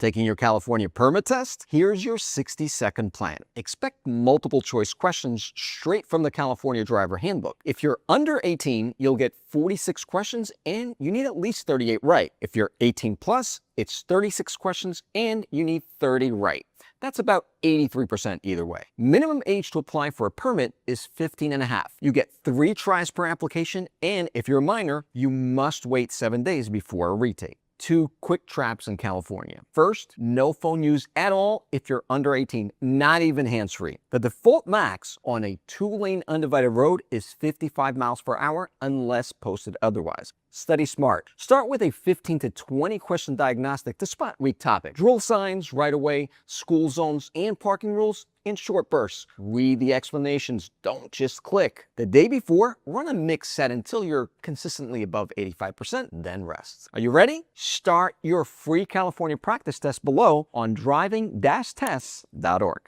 Taking your California permit test? Here's your 60-second plan. Expect multiple choice questions straight from the California Driver Handbook. If you're under 18, you'll get 46 questions and you need at least 38 right. If you're 18 plus, it's 36 questions and you need 30 right. That's about 83% either way. Minimum age to apply for a permit is 15 and a half. You get 3 tries per application, and if you're a minor, you must wait 7 days before a retake. 2 quick traps in California. First, no phone use at all if you're under 18, not even hands-free. The default max on a 2-lane undivided road is 55 miles per hour unless posted otherwise. Study smart. Start with a 15 to 20 question diagnostic to spot weak topics. Drill signs, right-of-way, school zones, and parking rules in short bursts. Read the explanations, don't just click. The day before, run a mix set until you're consistently above 85%, then rest. Are you ready? Start your free California practice test below on Driving-Tests.org.